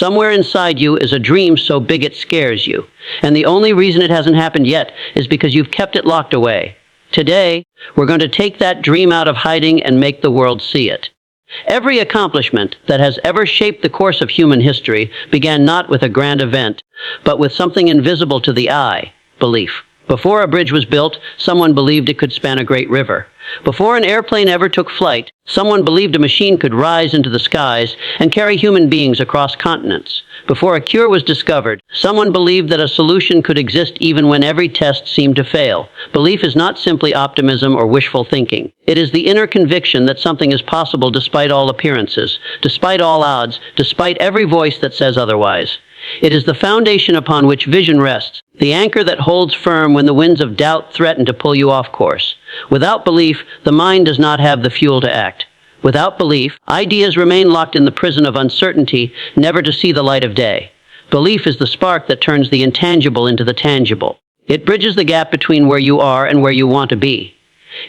Somewhere inside you is a dream so big it scares you. And the only reason it hasn't happened yet is because you've kept it locked away. Today, we're going to take that dream out of hiding and make the world see it. Every accomplishment that has ever shaped the course of human history began not with a grand event, but with something invisible to the eye: belief. Before a bridge was built, someone believed it could span a great river. Before an airplane ever took flight, someone believed a machine could rise into the skies and carry human beings across continents. Before a cure was discovered, someone believed that a solution could exist even when every test seemed to fail. Belief is not simply optimism or wishful thinking. It is the inner conviction that something is possible despite all appearances, despite all odds, despite every voice that says otherwise. It is the foundation upon which vision rests, the anchor that holds firm when the winds of doubt threaten to pull you off course. Without belief, the mind does not have the fuel to act. Without belief, ideas remain locked in the prison of uncertainty, never to see the light of day. Belief is the spark that turns the intangible into the tangible. It bridges the gap between where you are and where you want to be.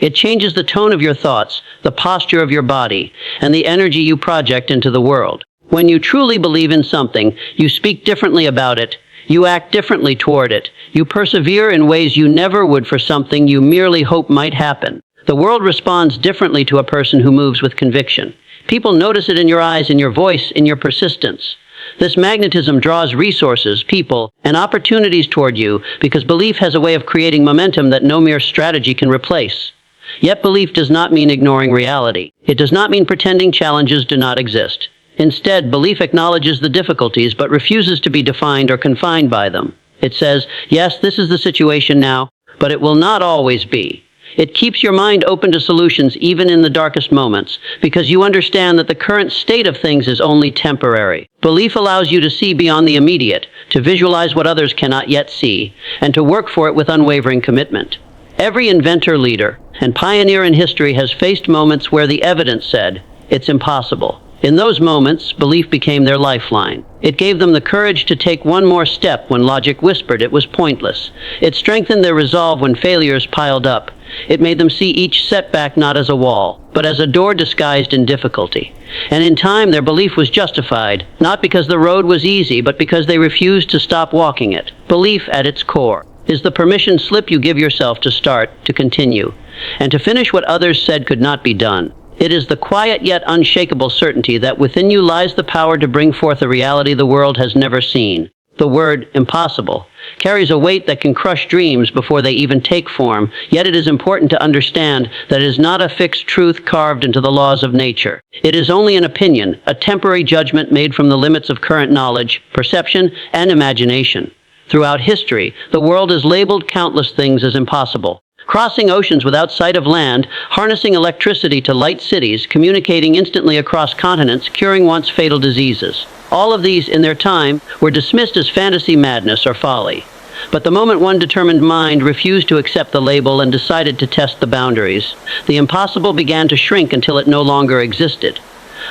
It changes the tone of your thoughts, the posture of your body, and the energy you project into the world. When you truly believe in something, you speak differently about it, you act differently toward it, you persevere in ways you never would for something you merely hope might happen. The world responds differently to a person who moves with conviction. People notice it in your eyes, in your voice, in your persistence. This magnetism draws resources, people, and opportunities toward you because belief has a way of creating momentum that no mere strategy can replace. Yet belief does not mean ignoring reality. It does not mean pretending challenges do not exist. Instead, belief acknowledges the difficulties but refuses to be defined or confined by them. It says, yes, this is the situation now, but it will not always be. It keeps your mind open to solutions even in the darkest moments, because you understand that the current state of things is only temporary. Belief allows you to see beyond the immediate, to visualize what others cannot yet see, and to work for it with unwavering commitment. Every inventor, leader, and pioneer in history has faced moments where the evidence said, it's impossible. In those moments, belief became their lifeline. It gave them the courage to take one more step when logic whispered it was pointless. It strengthened their resolve when failures piled up. It made them see each setback not as a wall, but as a door disguised in difficulty. And in time, their belief was justified, not because the road was easy, but because they refused to stop walking it. Belief, at its core, is the permission slip you give yourself to start, to continue, and to finish what others said could not be done. It is the quiet yet unshakable certainty that within you lies the power to bring forth a reality the world has never seen. The word impossible carries a weight that can crush dreams before they even take form, yet it is important to understand that it is not a fixed truth carved into the laws of nature. It is only an opinion, a temporary judgment made from the limits of current knowledge, perception, and imagination. Throughout history, the world has labeled countless things as impossible. Crossing oceans without sight of land, harnessing electricity to light cities, communicating instantly across continents, curing once fatal diseases. All of these, in their time, were dismissed as fantasy, madness, or folly. But the moment one determined mind refused to accept the label and decided to test the boundaries, the impossible began to shrink until it no longer existed.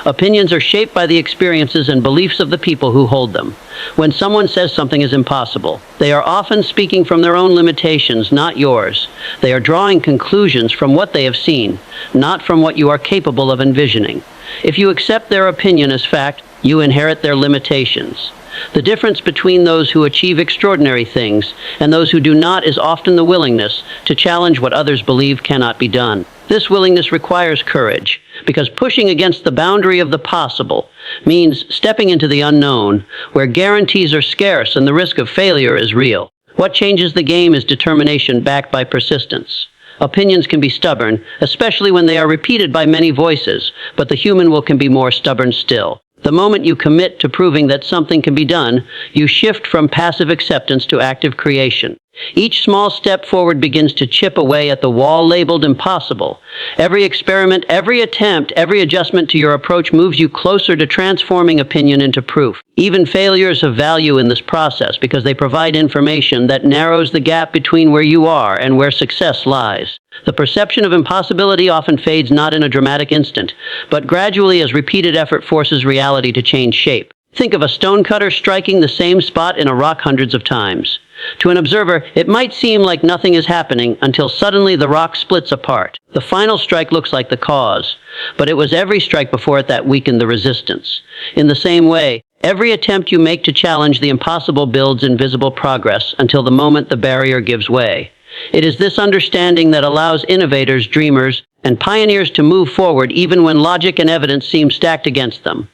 Opinions are shaped by the experiences and beliefs of the people who hold them. When someone says something is impossible, they are often speaking from their own limitations, not yours. They are drawing conclusions from what they have seen, not from what you are capable of envisioning. If you accept their opinion as fact, you inherit their limitations. The difference between those who achieve extraordinary things and those who do not is often the willingness to challenge what others believe cannot be done. This willingness requires courage, because pushing against the boundary of the possible means stepping into the unknown, where guarantees are scarce and the risk of failure is real. What changes the game is determination backed by persistence. Opinions can be stubborn, especially when they are repeated by many voices, but the human will can be more stubborn still. The moment you commit to proving that something can be done, you shift from passive acceptance to active creation. Each small step forward begins to chip away at the wall labeled impossible. Every experiment, every attempt, every adjustment to your approach moves you closer to transforming opinion into proof. Even failures have value in this process because they provide information that narrows the gap between where you are and where success lies. The perception of impossibility often fades not in a dramatic instant, but gradually as repeated effort forces reality to change shape. Think of a stonecutter striking the same spot in a rock hundreds of times. To an observer, it might seem like nothing is happening until suddenly the rock splits apart. The final strike looks like the cause, but it was every strike before it that weakened the resistance. In the same way, Every attempt you make to challenge the impossible builds invisible progress until the moment the barrier gives way. It is this understanding that allows innovators, dreamers, and pioneers to move forward even when logic and evidence seem stacked against them.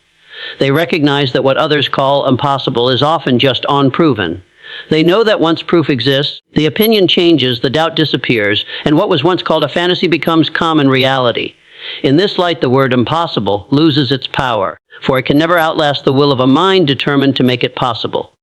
They recognize that what others call impossible is often just unproven. They know that once proof exists, the opinion changes, the doubt disappears, and what was once called a fantasy becomes common reality. In this light, the word impossible loses its power, for it can never outlast the will of a mind determined to make it possible.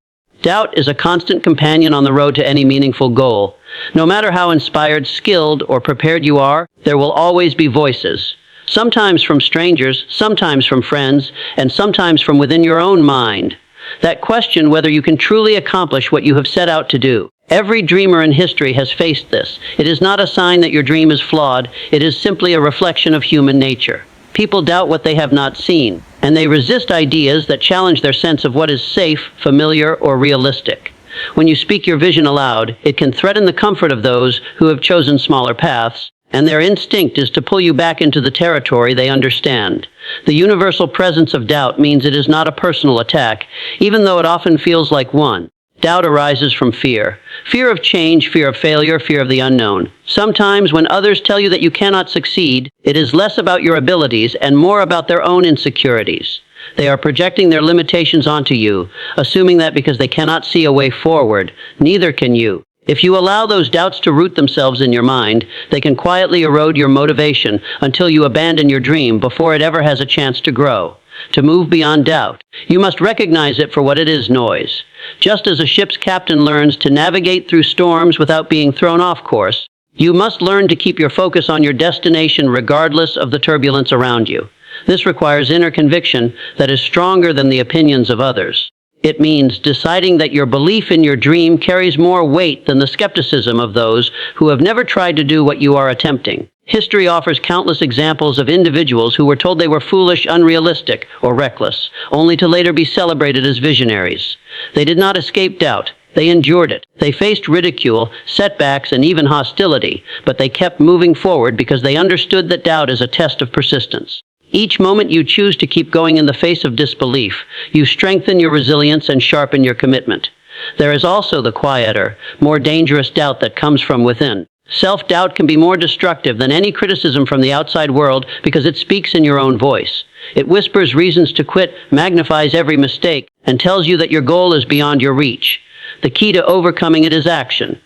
Doubt is a constant companion on the road to any meaningful goal. No matter how inspired, skilled, or prepared you are, there will always be voices. Sometimes from strangers, sometimes from friends, and sometimes from within your own mind, that question whether you can truly accomplish what you have set out to do. Every dreamer in history has faced this. It is not a sign that your dream is flawed. It is simply a reflection of human nature. People doubt what they have not seen, and they resist ideas that challenge their sense of what is safe, familiar, or realistic. When you speak your vision aloud, it can threaten the comfort of those who have chosen smaller paths, and their instinct is to pull you back into the territory they understand. The universal presence of doubt means it is not a personal attack, even though it often feels like one. Doubt arises from fear. Fear of change, fear of failure, fear of the unknown. Sometimes when others tell you that you cannot succeed, it is less about your abilities and more about their own insecurities. They are projecting their limitations onto you, assuming that because they cannot see a way forward, neither can you. If you allow those doubts to root themselves in your mind, they can quietly erode your motivation until you abandon your dream before it ever has a chance to grow. To move beyond doubt, you must recognize it for what it is: noise. Just as a ship's captain learns to navigate through storms without being thrown off course, you must learn to keep your focus on your destination regardless of the turbulence around you. This requires inner conviction that is stronger than the opinions of others. It means deciding that your belief in your dream carries more weight than the skepticism of those who have never tried to do what you are attempting. History offers countless examples of individuals who were told they were foolish, unrealistic, or reckless, only to later be celebrated as visionaries. They did not escape doubt. They endured it. They faced ridicule, setbacks, and even hostility, but they kept moving forward because they understood that doubt is a test of persistence. Each moment you choose to keep going in the face of disbelief, you strengthen your resilience and sharpen your commitment. There is also the quieter, more dangerous doubt that comes from within. Self-doubt can be more destructive than any criticism from the outside world because it speaks in your own voice. It whispers reasons to quit, magnifies every mistake, and tells you that your goal is beyond your reach. The key to overcoming it is action.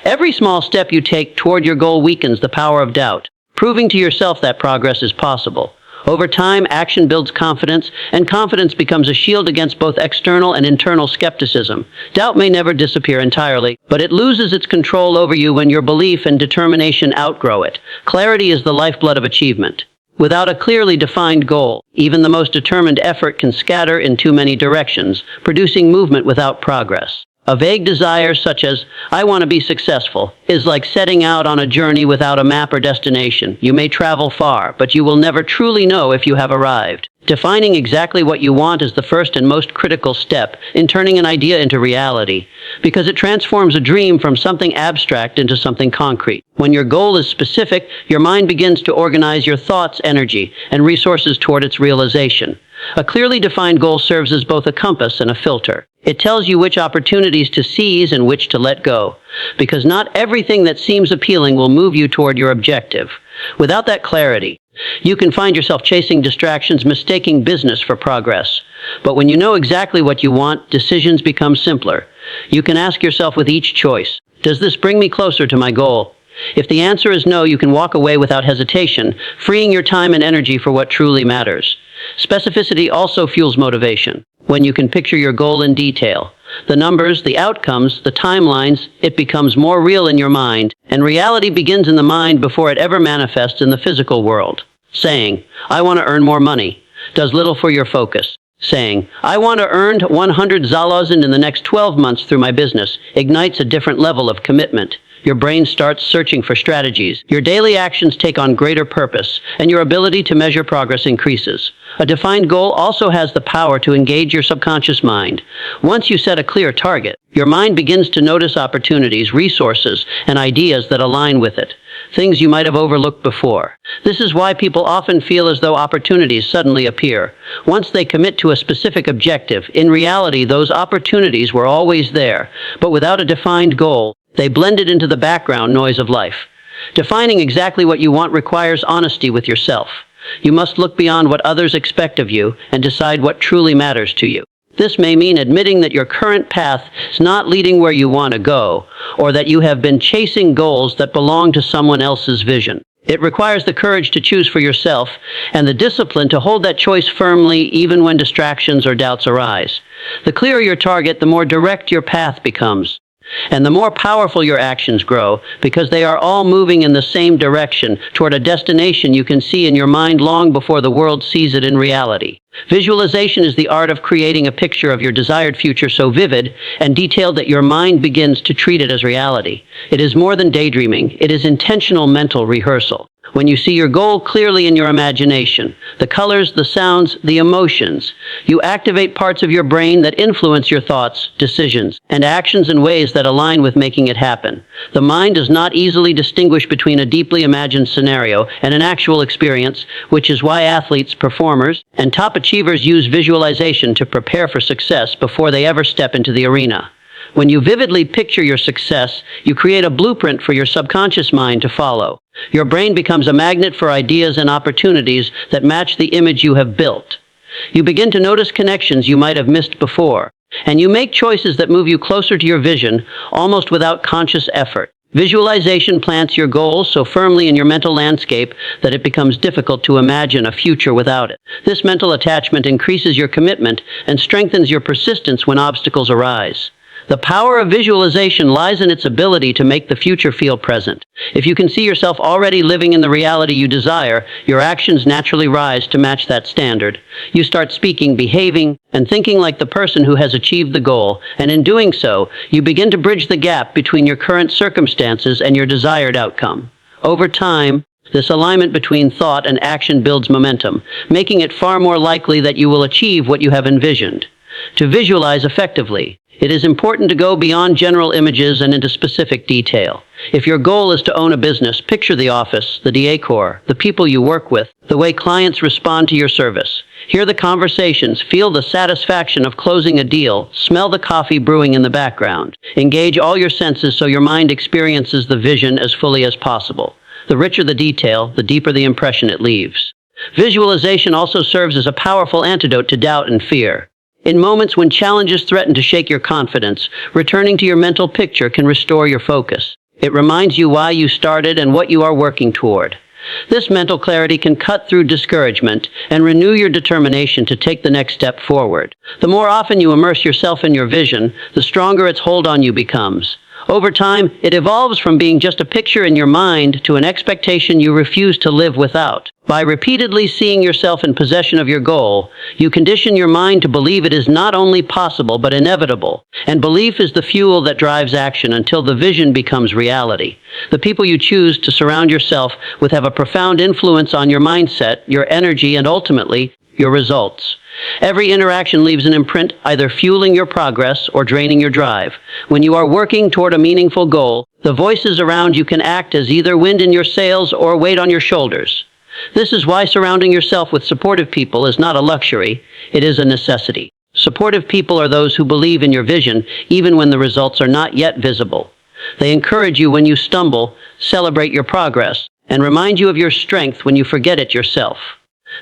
Every small step you take toward your goal weakens the power of doubt, proving to yourself that progress is possible. Over time, action builds confidence, and confidence becomes a shield against both external and internal skepticism. Doubt may never disappear entirely, but it loses its control over you when your belief and determination outgrow it. Clarity is the lifeblood of achievement. Without a clearly defined goal, even the most determined effort can scatter in too many directions, producing movement without progress. A vague desire such as, "I want to be successful," is like setting out on a journey without a map or destination. You may travel far, but you will never truly know if you have arrived. Defining exactly what you want is the first and most critical step in turning an idea into reality, because it transforms a dream from something abstract into something concrete. When your goal is specific, your mind begins to organize your thoughts, energy, and resources toward its realization. A clearly defined goal serves as both a compass and a filter. It tells you which opportunities to seize and which to let go, because not everything that seems appealing will move you toward your objective. Without that clarity, you can find yourself chasing distractions, mistaking business for progress. But when you know exactly what you want, decisions become simpler. You can ask yourself with each choice, does this bring me closer to my goal? If the answer is no, you can walk away without hesitation, freeing your time and energy for what truly matters. Specificity also fuels motivation. When you can picture your goal in detail, the numbers, the outcomes, the timelines, it becomes more real in your mind, and reality begins in the mind before it ever manifests in the physical world. Saying, "I want to earn more money," does little for your focus. Saying, "I want to earn 100 zalozin in the next 12 months through my business," ignites a different level of commitment. Your brain starts searching for strategies. Your daily actions take on greater purpose, and your ability to measure progress increases. A defined goal also has the power to engage your subconscious mind. Once you set a clear target, your mind begins to notice opportunities, resources, and ideas that align with it. things you might have overlooked before. This is why people often feel as though opportunities suddenly appear. Once they commit to a specific objective, in reality those opportunities were always there, but without a defined goal, they blended into the background noise of life. Defining exactly what you want requires honesty with yourself. You must look beyond what others expect of you and decide what truly matters to you. This may mean admitting that your current path is not leading where you want to go, or that you have been chasing goals that belong to someone else's vision. It requires the courage to choose for yourself and the discipline to hold that choice firmly even when distractions or doubts arise. The clearer your target, the more direct your path becomes. And the more powerful your actions grow, because they are all moving in the same direction toward a destination you can see in your mind long before the world sees it in reality. Visualization is the art of creating a picture of your desired future so vivid and detailed that your mind begins to treat it as reality. It is more than daydreaming. It is intentional mental rehearsal. When you see your goal clearly in your imagination, the colors, the sounds, the emotions, you activate parts of your brain that influence your thoughts, decisions, and actions in ways that align with making it happen. The mind does not easily distinguish between a deeply imagined scenario and an actual experience, which is why athletes, performers, and top achievers use visualization to prepare for success before they ever step into the arena. When you vividly picture your success, you create a blueprint for your subconscious mind to follow. Your brain becomes a magnet for ideas and opportunities that match the image you have built. You begin to notice connections you might have missed before, and you make choices that move you closer to your vision, almost without conscious effort. Visualization plants your goals so firmly in your mental landscape that it becomes difficult to imagine a future without it. This mental attachment increases your commitment and strengthens your persistence when obstacles arise. The power of visualization lies in its ability to make the future feel present. If you can see yourself already living in the reality you desire, your actions naturally rise to match that standard. You start speaking, behaving, and thinking like the person who has achieved the goal, and in doing so, you begin to bridge the gap between your current circumstances and your desired outcome. Over time, this alignment between thought and action builds momentum, making it far more likely that you will achieve what you have envisioned. To visualize effectively, it is important to go beyond general images and into specific detail. If your goal is to own a business, picture the office, the decor, the people you work with, the way clients respond to your service. Hear the conversations, feel the satisfaction of closing a deal, smell the coffee brewing in the background. Engage all your senses so your mind experiences the vision as fully as possible. The richer the detail, the deeper the impression it leaves. Visualization also serves as a powerful antidote to doubt and fear. In moments when challenges threaten to shake your confidence, returning to your mental picture can restore your focus. It reminds you why you started and what you are working toward. This mental clarity can cut through discouragement and renew your determination to take the next step forward. The more often you immerse yourself in your vision, the stronger its hold on you becomes. Over time, it evolves from being just a picture in your mind to an expectation you refuse to live without. By repeatedly seeing yourself in possession of your goal, you condition your mind to believe it is not only possible but inevitable. And belief is the fuel that drives action until the vision becomes reality. The people you choose to surround yourself with have a profound influence on your mindset, your energy, and ultimately, your results. Every interaction leaves an imprint, either fueling your progress or draining your drive. When you are working toward a meaningful goal, the voices around you can act as either wind in your sails or weight on your shoulders. This is why surrounding yourself with supportive people is not a luxury, it is a necessity. Supportive people are those who believe in your vision even when the results are not yet visible. They encourage you when you stumble, celebrate your progress, and remind you of your strength when you forget it yourself.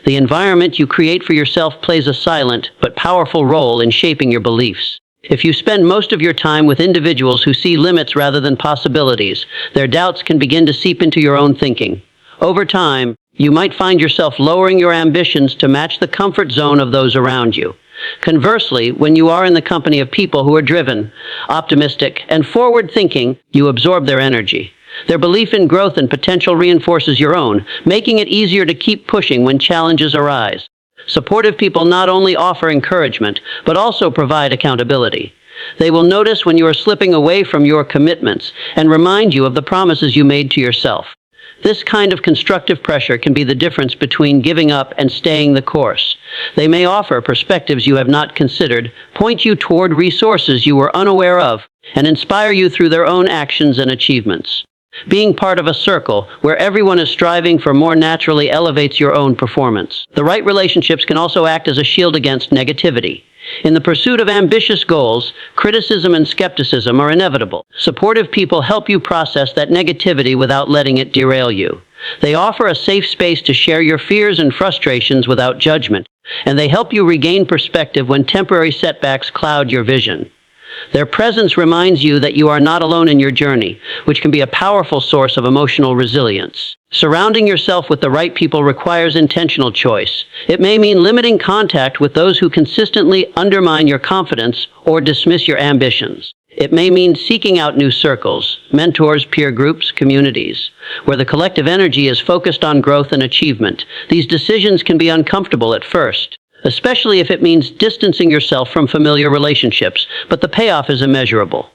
The environment you create for yourself plays a silent but powerful role in shaping your beliefs. If you spend most of your time with individuals who see limits rather than possibilities, their doubts can begin to seep into your own thinking. Over time, you might find yourself lowering your ambitions to match the comfort zone of those around you. Conversely, when you are in the company of people who are driven, optimistic, and forward-thinking, you absorb their energy. Their belief in growth and potential reinforces your own, making it easier to keep pushing when challenges arise. Supportive people not only offer encouragement, but also provide accountability. They will notice when you are slipping away from your commitments and remind you of the promises you made to yourself. This kind of constructive pressure can be the difference between giving up and staying the course. They may offer perspectives you have not considered, point you toward resources you were unaware of, and inspire you through their own actions and achievements. Being part of a circle where everyone is striving for more naturally elevates your own performance. The right relationships can also act as a shield against negativity. In the pursuit of ambitious goals, criticism and skepticism are inevitable. Supportive people help you process that negativity without letting it derail you. They offer a safe space to share your fears and frustrations without judgment, and they help you regain perspective when temporary setbacks cloud your vision. Their presence reminds you that you are not alone in your journey, which can be a powerful source of emotional resilience. Surrounding yourself with the right people requires intentional choice. It may mean limiting contact with those who consistently undermine your confidence or dismiss your ambitions. It may mean seeking out new circles, mentors, peer groups, communities, where the collective energy is focused on growth and achievement. These decisions can be uncomfortable at first, especially if it means distancing yourself from familiar relationships, but the payoff is immeasurable.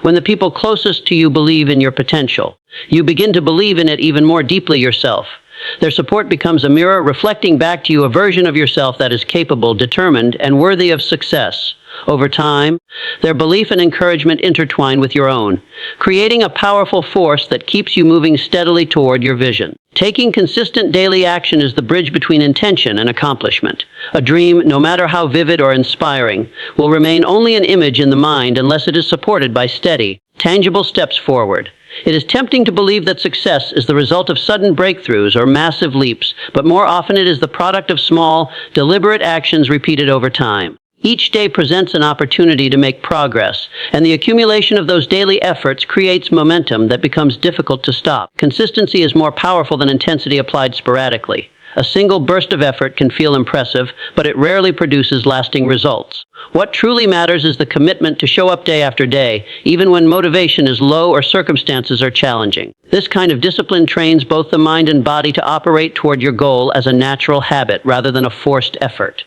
When the people closest to you believe in your potential, you begin to believe in it even more deeply yourself. Their support becomes a mirror reflecting back to you a version of yourself that is capable, determined, and worthy of success. Over time, their belief and encouragement intertwine with your own, creating a powerful force that keeps you moving steadily toward your vision. Taking consistent daily action is the bridge between intention and accomplishment. A dream, no matter how vivid or inspiring, will remain only an image in the mind unless it is supported by steady, tangible steps forward. It is tempting to believe that success is the result of sudden breakthroughs or massive leaps, but more often it is the product of small, deliberate actions repeated over time. Each day presents an opportunity to make progress, and the accumulation of those daily efforts creates momentum that becomes difficult to stop. Consistency is more powerful than intensity applied sporadically. A single burst of effort can feel impressive, but it rarely produces lasting results. What truly matters is the commitment to show up day after day, even when motivation is low or circumstances are challenging. This kind of discipline trains both the mind and body to operate toward your goal as a natural habit rather than a forced effort.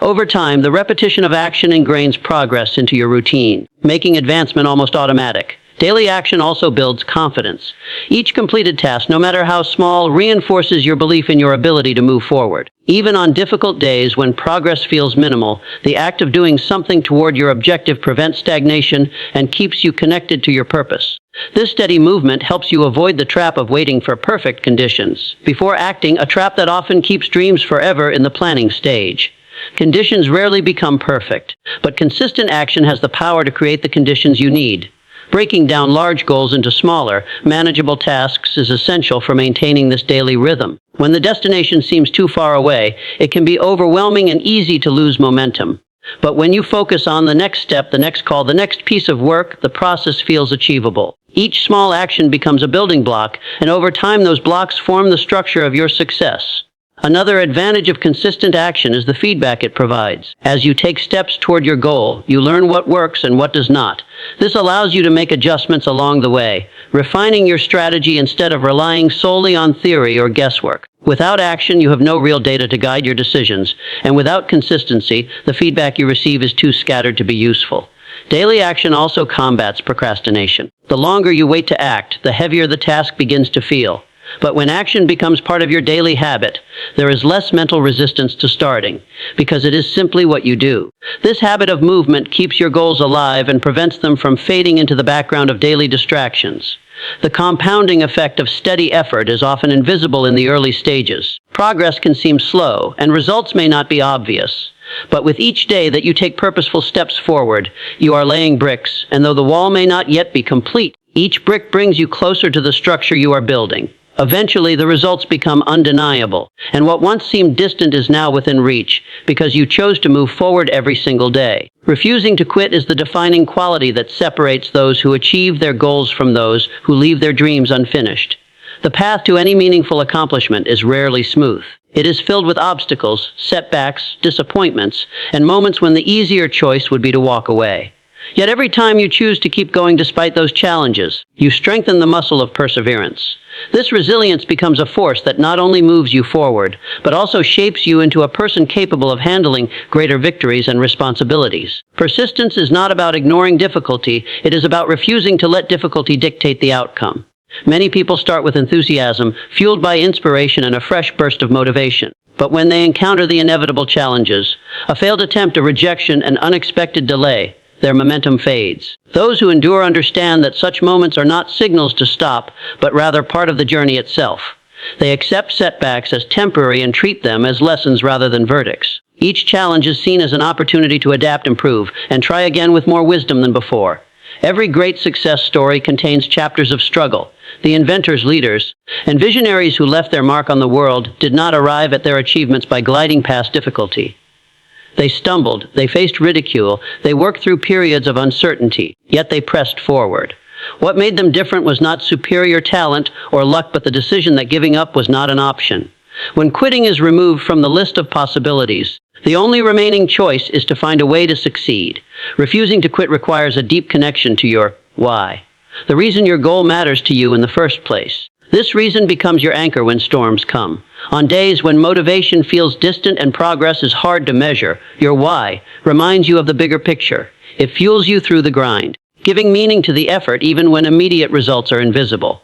Over time, the repetition of action ingrains progress into your routine, making advancement almost automatic. Daily action also builds confidence. Each completed task, no matter how small, reinforces your belief in your ability to move forward. Even on difficult days when progress feels minimal, the act of doing something toward your objective prevents stagnation and keeps you connected to your purpose. This steady movement helps you avoid the trap of waiting for perfect conditions before acting, a trap that often keeps dreams forever in the planning stage. Conditions rarely become perfect, but consistent action has the power to create the conditions you need. Breaking down large goals into smaller, manageable tasks is essential for maintaining this daily rhythm. When the destination seems too far away, it can be overwhelming and easy to lose momentum. But when you focus on the next step, the next call, the next piece of work, the process feels achievable. Each small action becomes a building block, and over time those blocks form the structure of your success. Another advantage of consistent action is the feedback it provides. As you take steps toward your goal, you learn what works and what does not. This allows you to make adjustments along the way, refining your strategy instead of relying solely on theory or guesswork. Without action, you have no real data to guide your decisions, and without consistency, the feedback you receive is too scattered to be useful. Daily action also combats procrastination. The longer you wait to act, the heavier the task begins to feel. But when action becomes part of your daily habit, there is less mental resistance to starting, because it is simply what you do. This habit of movement keeps your goals alive and prevents them from fading into the background of daily distractions. The compounding effect of steady effort is often invisible in the early stages. Progress can seem slow, and results may not be obvious. But with each day that you take purposeful steps forward, you are laying bricks, and though the wall may not yet be complete, each brick brings you closer to the structure you are building. Eventually, the results become undeniable, and what once seemed distant is now within reach, because you chose to move forward every single day. Refusing to quit is the defining quality that separates those who achieve their goals from those who leave their dreams unfinished. The path to any meaningful accomplishment is rarely smooth. It is filled with obstacles, setbacks, disappointments, and moments when the easier choice would be to walk away. Yet every time you choose to keep going despite those challenges, you strengthen the muscle of perseverance. This resilience becomes a force that not only moves you forward, but also shapes you into a person capable of handling greater victories and responsibilities. Persistence is not about ignoring difficulty, it is about refusing to let difficulty dictate the outcome. Many people start with enthusiasm, fueled by inspiration and a fresh burst of motivation. But when they encounter the inevitable challenges, a failed attempt, a rejection, an unexpected delay, their momentum fades. Those who endure understand that such moments are not signals to stop, but rather part of the journey itself. They accept setbacks as temporary and treat them as lessons rather than verdicts. Each challenge is seen as an opportunity to adapt, improve, and try again with more wisdom than before. Every great success story contains chapters of struggle. The inventors, leaders, and visionaries who left their mark on the world did not arrive at their achievements by gliding past difficulty. They stumbled, they faced ridicule, they worked through periods of uncertainty, yet they pressed forward. What made them different was not superior talent or luck, but the decision that giving up was not an option. When quitting is removed from the list of possibilities, the only remaining choice is to find a way to succeed. Refusing to quit requires a deep connection to your why, the reason your goal matters to you in the first place. This reason becomes your anchor when storms come. On days when motivation feels distant and progress is hard to measure, your why reminds you of the bigger picture. It fuels you through the grind, giving meaning to the effort even when immediate results are invisible.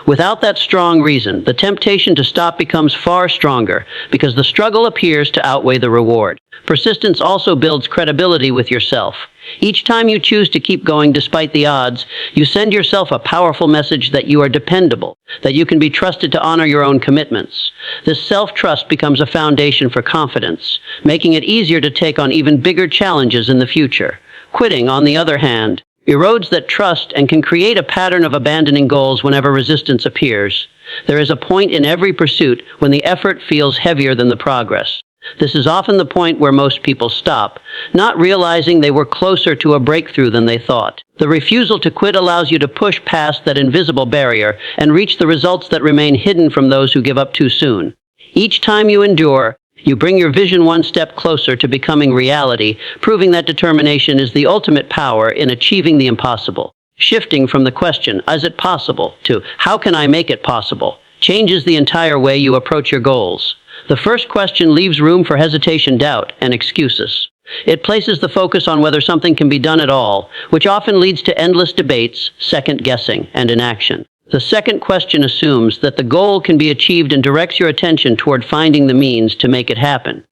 Without that strong reason, the temptation to stop becomes far stronger because the struggle appears to outweigh the reward. Persistence also builds credibility with yourself. Each time you choose to keep going despite the odds, you send yourself a powerful message that you are dependable, that you can be trusted to honor your own commitments. This self-trust becomes a foundation for confidence, making it easier to take on even bigger challenges in the future. Quitting, on the other hand, erodes that trust and can create a pattern of abandoning goals whenever resistance appears. There is a point in every pursuit when the effort feels heavier than the progress. This is often the point where most people stop, not realizing they were closer to a breakthrough than they thought. The refusal to quit allows you to push past that invisible barrier and reach the results that remain hidden from those who give up too soon. Each time you endure, you bring your vision one step closer to becoming reality, proving that determination is the ultimate power in achieving the impossible. Shifting from the question, is it possible, to how can I make it possible, changes the entire way you approach your goals. The first question leaves room for hesitation, doubt, and excuses. It places the focus on whether something can be done at all, which often leads to endless debates, second-guessing, and inaction. The second question assumes that the goal can be achieved and directs your attention toward finding the means to make it happen.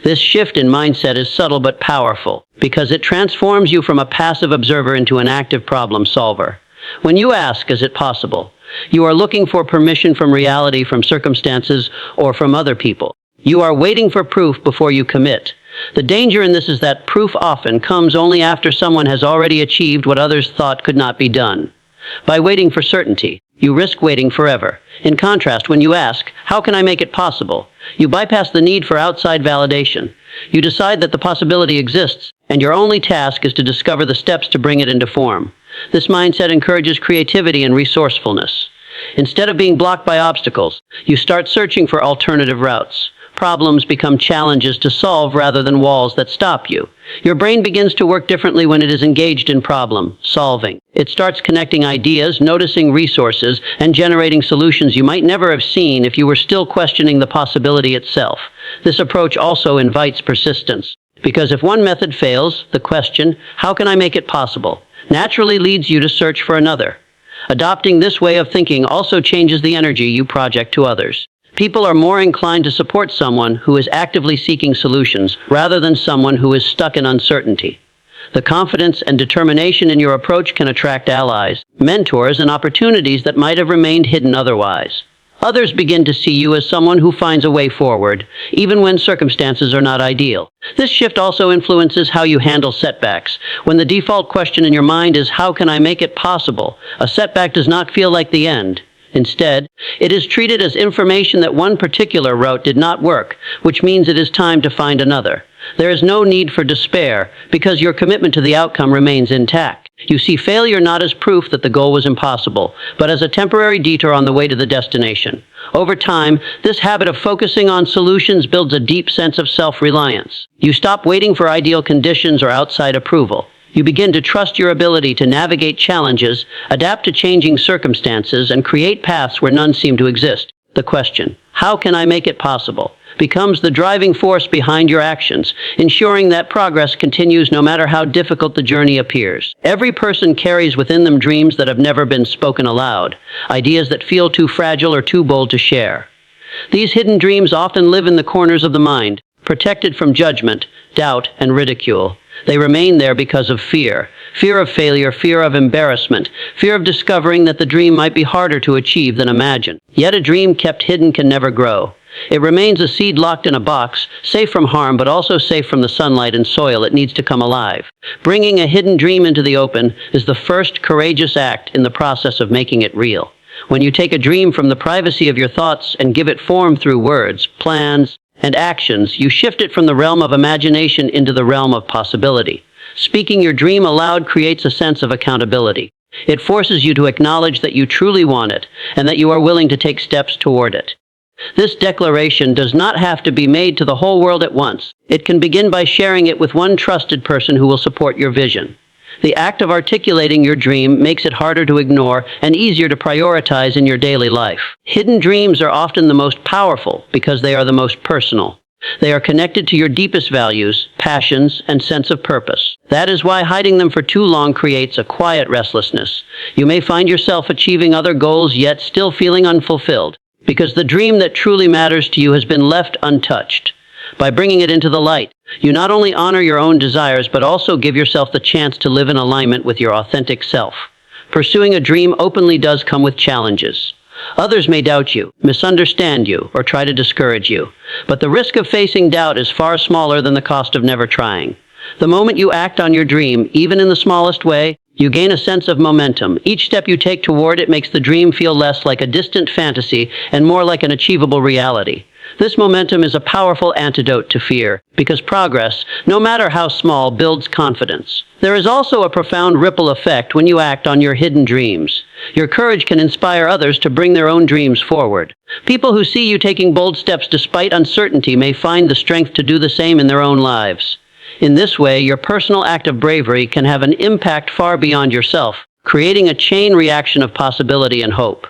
This shift in mindset is subtle but powerful because it transforms you from a passive observer into an active problem solver. When you ask, is it possible, you are looking for permission from reality, from circumstances, or from other people. You are waiting for proof before you commit. The danger in this is that proof often comes only after someone has already achieved what others thought could not be done. By waiting for certainty, you risk waiting forever. In contrast, when you ask, how can I make it possible, you bypass the need for outside validation. You decide that the possibility exists, and your only task is to discover the steps to bring it into form. This mindset encourages creativity and resourcefulness. Instead of being blocked by obstacles, you start searching for alternative routes. Problems become challenges to solve rather than walls that stop you. Your brain begins to work differently when it is engaged in problem solving. It starts connecting ideas, noticing resources, and generating solutions you might never have seen if you were still questioning the possibility itself. This approach also invites persistence, because if one method fails, the question, how can I make it possible, naturally leads you to search for another. Adopting this way of thinking also changes the energy you project to others. People are more inclined to support someone who is actively seeking solutions rather than someone who is stuck in uncertainty. The confidence and determination in your approach can attract allies, mentors, and opportunities that might have remained hidden otherwise. Others begin to see you as someone who finds a way forward, even when circumstances are not ideal. This shift also influences how you handle setbacks. When the default question in your mind is, how can I make it possible, a setback does not feel like the end. Instead, it is treated as information that one particular route did not work, which means it is time to find another. There is no need for despair, because your commitment to the outcome remains intact. You see failure not as proof that the goal was impossible, but as a temporary detour on the way to the destination. Over time, this habit of focusing on solutions builds a deep sense of self-reliance. You stop waiting for ideal conditions or outside approval. You begin to trust your ability to navigate challenges, adapt to changing circumstances, and create paths where none seem to exist. The question, how can I make it possible, becomes the driving force behind your actions, ensuring that progress continues no matter how difficult the journey appears. Every person carries within them dreams that have never been spoken aloud, ideas that feel too fragile or too bold to share. These hidden dreams often live in the corners of the mind, protected from judgment, doubt, and ridicule. They remain there because of fear. Fear of failure, fear of embarrassment, fear of discovering that the dream might be harder to achieve than imagined. Yet a dream kept hidden can never grow. It remains a seed locked in a box, safe from harm, but also safe from the sunlight and soil it needs to come alive. Bringing a hidden dream into the open is the first courageous act in the process of making it real. When you take a dream from the privacy of your thoughts and give it form through words, plans, and actions, you shift it from the realm of imagination into the realm of possibility. Speaking your dream aloud creates a sense of accountability. It forces you to acknowledge that you truly want it and that you are willing to take steps toward it. This declaration does not have to be made to the whole world at once. It can begin by sharing it with one trusted person who will support your vision. The act of articulating your dream makes it harder to ignore and easier to prioritize in your daily life. Hidden dreams are often the most powerful because they are the most personal. They are connected to your deepest values, passions, and sense of purpose. That is why hiding them for too long creates a quiet restlessness. You may find yourself achieving other goals yet still feeling unfulfilled, because the dream that truly matters to you has been left untouched. By bringing it into the light, you not only honor your own desires, but also give yourself the chance to live in alignment with your authentic self. Pursuing a dream openly does come with challenges. Others may doubt you, misunderstand you, or try to discourage you. But the risk of facing doubt is far smaller than the cost of never trying. The moment you act on your dream, even in the smallest way, you gain a sense of momentum. Each step you take toward it makes the dream feel less like a distant fantasy and more like an achievable reality. This momentum is a powerful antidote to fear, because progress, no matter how small, builds confidence. There is also a profound ripple effect when you act on your hidden dreams. Your courage can inspire others to bring their own dreams forward. People who see you taking bold steps despite uncertainty may find the strength to do the same in their own lives. In this way, your personal act of bravery can have an impact far beyond yourself, creating a chain reaction of possibility and hope.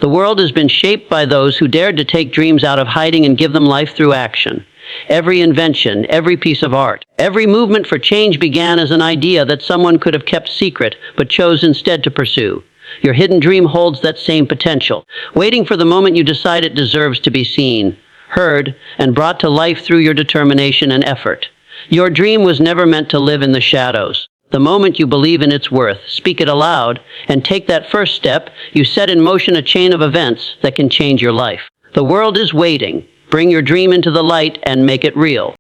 The world has been shaped by those who dared to take dreams out of hiding and give them life through action. Every invention, every piece of art, every movement for change began as an idea that someone could have kept secret, but chose instead to pursue. Your hidden dream holds that same potential, waiting for the moment you decide it deserves to be seen, heard, and brought to life through your determination and effort. Your dream was never meant to live in the shadows. The moment you believe in its worth, speak it aloud, and take that first step, you set in motion a chain of events that can change your life. The world is waiting. Bring your dream into the light and make it real.